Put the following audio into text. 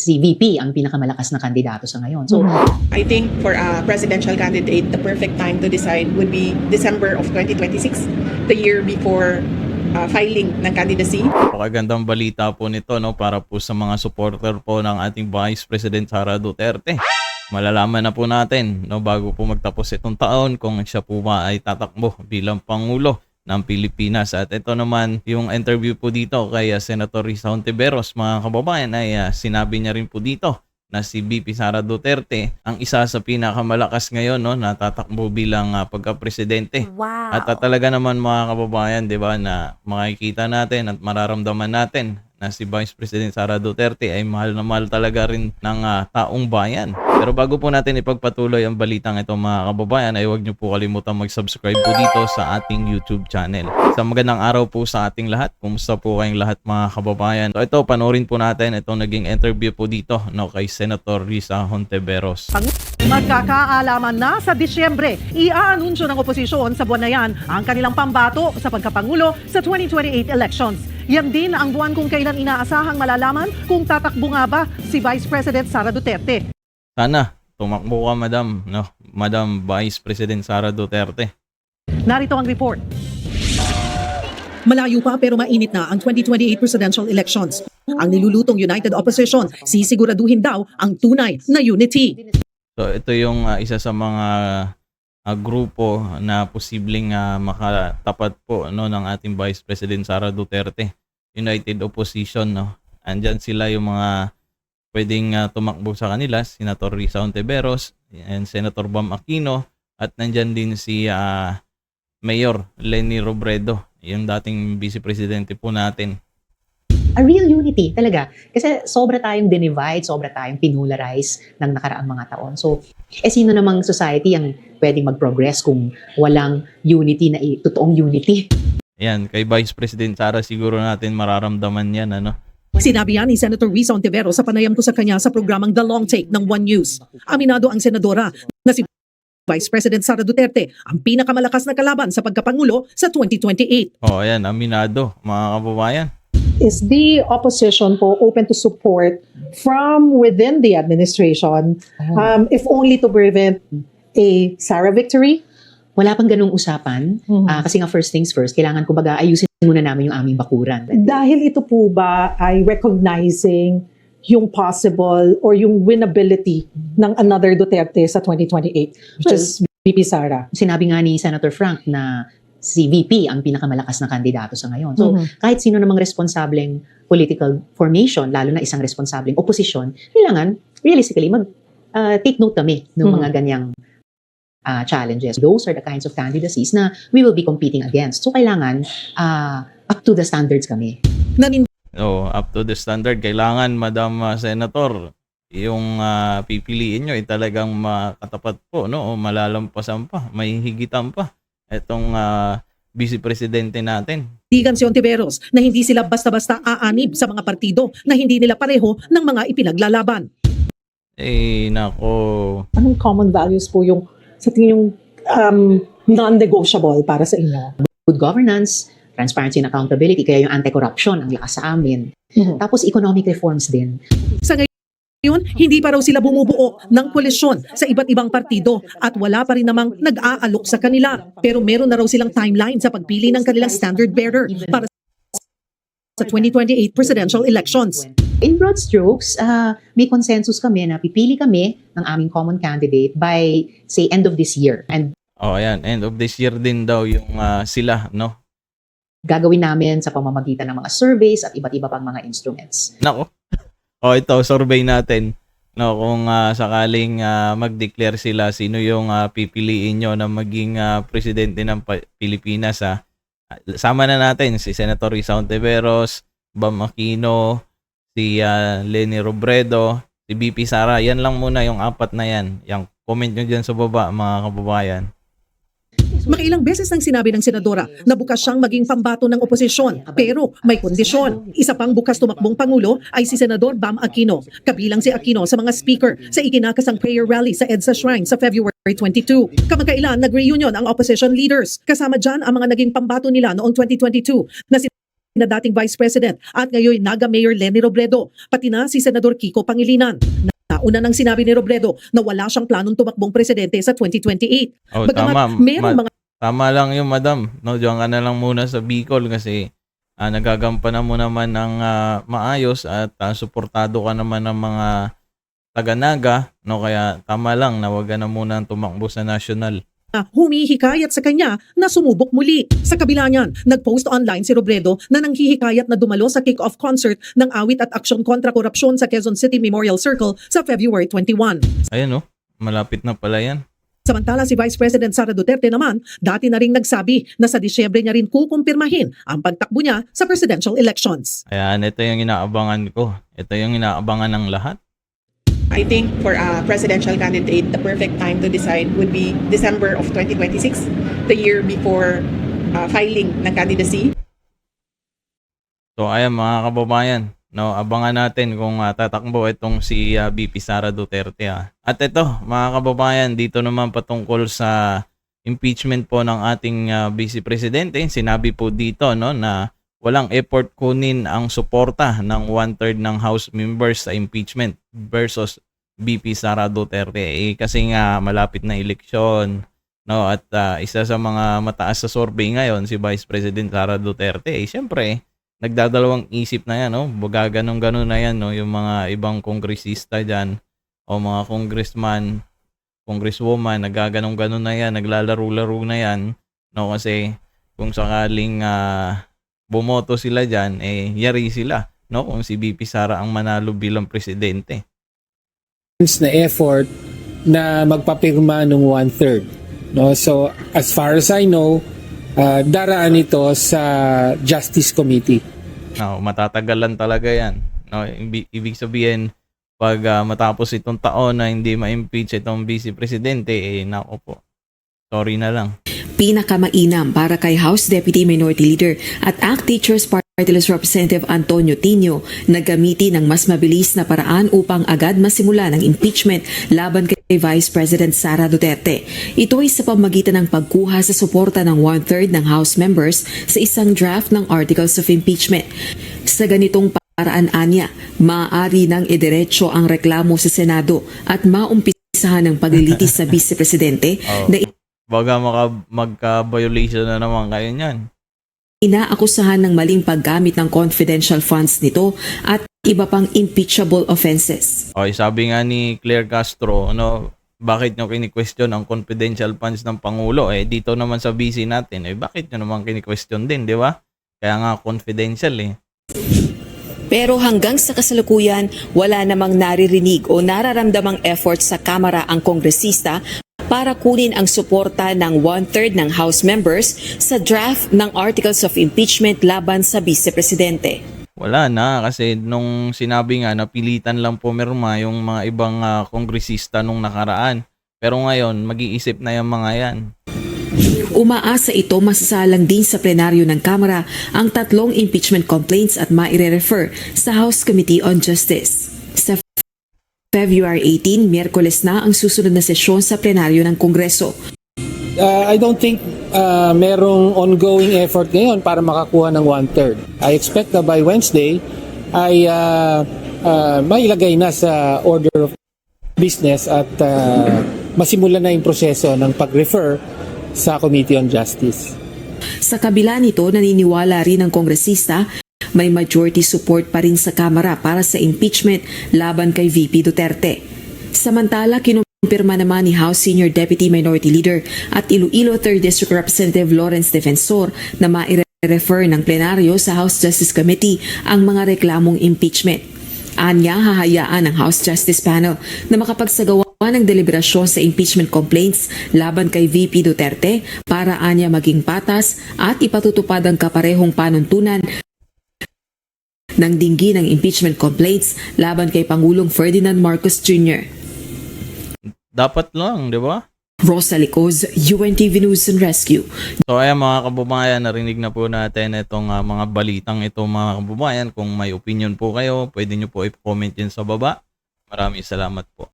si VP ang pinakamalakas na kandidato sa ngayon. So, I think for a presidential candidate, the perfect time to decide would be December of 2026, the year before filing ng candidacy. Napakagandang balita po nito, no, para po sa mga supporter po ng ating Vice President Sara Duterte. Malalaman na po natin, no, bago po magtapos itong taon kung siya po ba ay tatakbo bilang Pangulo ng Pilipinas. At ito naman yung interview po dito kay Senator Risa Hontiveros, mga kababayan, ay sinabi niya rin po dito na si VP Sara Duterte ang isa sa pinakamalakas ngayon, no, na tatakbo bilang pagka-presidente. Wow. At talaga naman, mga kababayan, 'di ba, na makikita natin at mararamdaman natin na si Vice President Sara Duterte ay mahal na mahal talaga rin ng taong bayan. Pero bago po natin ipagpatuloy ang balitang ito, mga kababayan, ay huwag niyo po kalimutan mag-subscribe po dito sa ating YouTube channel. Sa magandang araw po sa ating lahat. Kumusta po kayong lahat, mga kababayan? So ito, panoorin po natin itong naging interview po dito, no, kay Senator Risa Hontiveros. Magkakaalaman na sa Disyembre, iaanunsyo ng oposisyon sa buwan na yan ang kanilang pambato sa pagkapangulo sa 2028 elections. Yan din ang buwan kung kailan inaasahang malalaman kung tatakbo nga ba si Vice President Sara Duterte. Sana tumakbo ka, Madam, no? Madam Vice President Sara Duterte. Narito ang report. Malayo pa pero mainit na ang 2028 presidential elections. Ang nilulutong United Opposition, sisiguraduhin daw ang tunay na unity. So ito yung isa sa mga grupo na posibleng makatapat po, no, ng ating Vice President Sara Duterte. United Opposition, no. Andyan sila yung mga pwedeng tumakbo sa kanila, Senator Risa Hontiveros and Senator Bam Aquino, at nandyan din si Mayor Leni Robredo, yung dating Vice Presidente po natin. a real unity talaga. Kasi sobra tayong dinivide, sobra tayong pinolarize ng nakaraang mga taon. So, sino namang society ang pwedeng mag-progress kung walang unity na totoong unity? Ayan, kay Vice President Sara siguro natin mararamdaman yan, ano? Sinabi yan ni Senator Risa Hontiveros sa panayam ko sa kanya sa programang The Long Take ng One News. Aminado ang senadora na si Vice President Sara Duterte ang pinakamalakas na kalaban sa pagkapangulo sa 2028. Oh, ayan, aminado, mga kababayan. Is the opposition po open to support from within the administration, if only to prevent a Sara victory? Wala pang ganung usapan. Kasi nga first things first, kailangan kumbaga ayusin muna namin yung aming bakuran. Dahil ito po ba ay recognizing yung possible or yung winnability ng another Duterte sa 2028, which is VP Sara? Sinabi nga ni Senator Frank na si VP ang pinakamalakas na kandidato sa ngayon. So, kahit sino namang responsableng political formation, lalo na isang responsableng oposisyon, kailangan realistically take note kami ng mga ganyang challenges. Those are the kinds of candidacies na we will be competing against. So, kailangan up to the standards kami. Up to the standard. Kailangan, Madam Senator, yung pipiliin nyo ay talagang makatapat po, no? O malalampasan pa, may higitan pa itong Vice Presidente natin. Digan si Hontiveros na hindi sila basta-basta aanib sa mga partido na hindi nila pareho ng mga ipinaglalaban. Nako. Anong common values po yung sa tingin yung non-negotiable para sa inyo? Good governance, transparency and accountability, kaya yung anti-corruption ang lakas sa amin. Tapos economic reforms din. Sa ngayon, hindi pa raw sila bumubuo ng koalisyon sa iba't ibang partido at wala pa rin namang nag-aalok sa kanila. Pero meron na raw silang timeline sa pagpili ng kanilang standard bearer para sa 2028 presidential elections. In broad strokes, may consensus kami na pipili kami ng aming common candidate by, say, end of this year. And Ayan, end of this year din daw yung sila, no? gagawin namin sa pamamagitan ng mga surveys at iba't iba pang mga instruments. Nako. Ito, survey natin. No, kung sakaling mag-declare sila sino yung pipiliin nyo na maging presidente ng Pilipinas. Sama na natin si Senator Risa Hontiveros, Bam Aquino, si Leni Robredo, si VP Sara. Yan lang muna yung apat na yan. Yung comment nyo dyan sa baba, mga kababayan. Makailang beses nang sinabi ng senadora na bukas siyang maging pambato ng oposisyon pero may kondisyon. Isa pang bukas tumakbong pangulo ay si Senador Bam Aquino. Kabilang si Aquino sa mga speaker sa ikinakasang prayer rally sa EDSA Shrine sa February 22. Kamakailan nag-reunion ang opposition leaders. Kasama dyan ang mga naging pambato nila noong 2022 na si na dating Vice President at ngayon Naga Mayor Leni Robredo, pati na si Senador Kiko Pangilinan. Nauna nang sinabi ni Robredo na wala siyang planong tumakbong presidente sa 2028. Oh, Bagamat tama. merong mga Tama lang yun, madam. No, diyan ka na lang muna sa Bicol kasi nagagampanan mo naman ng maayos at suportado ka naman ng mga taga-naga. No, kaya tama lang na wag ka na muna tumakbo sa national. humihikayat sa kanya na sumubok muli. Sa kabila niyan, nag-post online si Robredo na nanghihikayat na dumalo sa kick-off concert ng awit at aksyon kontra korupsyon sa Quezon City Memorial Circle sa February 21. Ayun, no, malapit na pala yan. Samantala si Vice President Sara Duterte naman, dati na ring nagsabi na sa Disyembre niya rin kukumpirmahin ang pagtakbo niya sa presidential elections. Ayan, ito yung inaabangan ko. Ito yung inaabangan ng lahat. I think for a presidential candidate, the perfect time to decide would be December of 2026, the year before filing ng candidacy. So ayan mga kababayan, no, abangan natin kung tatakbo itong si VP Sara Duterte. At ito mga kababayan, dito naman patungkol sa impeachment po ng ating Vice Presidente. Sinabi po dito, no, na walang effort kunin ang suporta ng 1/3 ng House members sa impeachment versus VP Sara Duterte. Kasi nga malapit na eleksyon, no, at isa sa mga mataas sa survey ngayon si Vice President Sara Duterte. Siyempre, nagdadalawang isip na yan, no? Baga ganun na yan, no? Yung mga ibang kongresista dyan o mga congressman, congresswoman, nagaganong-ganon na yan, naglalaro-laro na yan, no? Kasi kung sakaling bumoto sila dyan, yari sila, no? Kung si VP Sara ang manalo bilang presidente. Na effort na magpapirma ng 1/3. No? So, as far as I know, daraan ito sa Justice Committee. No, matatagalan talaga yan. No, ibig sabihin, pag matapos itong taon na hindi ma-impeach itong Vice Presidente, nako po, sorry na lang. Pinakamainam para kay House Deputy Minority Leader at ACT Teachers Party List Representative Antonio Tino na gamitin ng mas mabilis na paraan upang agad masimula ng impeachment laban kay Vice President Sara Duterte. Ito ay sa pamamagitan ng pagkuha sa suporta ng 1/3 ng House members sa isang draft ng Articles of Impeachment. Sa ganitong paraan anya, maaari nang idiretso ang reklamo sa Senado at maumpisahan ng paglilitis sa Vice Presidente na Baga magka-violation na naman kayo niyan. inaakusahan ng maling paggamit ng confidential funds nito at iba pang impeachable offenses. Okay, sabi nga ni Claire Castro, no, bakit nyo kini-question ang confidential funds ng Pangulo? Dito naman sa BC natin, bakit nyo naman kini-question din, di ba? Kaya nga confidential Pero hanggang sa kasalukuyan, wala namang naririnig o nararamdamang effort sa Kamara ang kongresista para kunin ang suporta ng 1/3 ng House members sa draft ng Articles of Impeachment laban sa Vice Presidente. Wala na kasi nung sinabi nga napilitan lang pumirma yung mga ibang kongresista nung nakaraan. Pero ngayon, mag-iisip na yung mga yan. Umaasa ito masasalang din sa plenaryo ng Kamara ang 3 impeachment complaints at maire-refer sa House Committee on Justice. Sa February 18, Miyerkules na ang susunod na sesyon sa plenaryo ng Kongreso. I don't think merong ongoing effort ngayon para makakuha ng 1/3. I expect na by Wednesday ay mailagay na sa order of business at masimulan na yung proseso ng pag-refer sa Committee on Justice. Sa kabila nito, naniniwala rin ang kongresista may majority support pa rin sa Kamara para sa impeachment laban kay VP Duterte. Samantala, kinumpirma naman ni House Senior Deputy Minority Leader at Iloilo 3rd District Representative Lawrence Defensor na maire-refer ng plenaryo sa House Justice Committee ang mga reklamong impeachment. Anya, hahayaan ng House Justice Panel na makapagsagawa ng deliberasyon sa impeachment complaints laban kay VP Duterte para anya maging patas at ipatutupad ang kaparehong panuntunan ng dinggi ng impeachment complaints laban kay Pangulong Ferdinand Marcos Jr. Dapat lang, di ba? Rosa Licoz, UNTV News and Rescue. So ayan mga kababayan, narinig na po natin itong mga balitang ito mga kababayan. Kung may opinion po kayo, pwede nyo po i-comment yan sa baba. Maraming salamat po.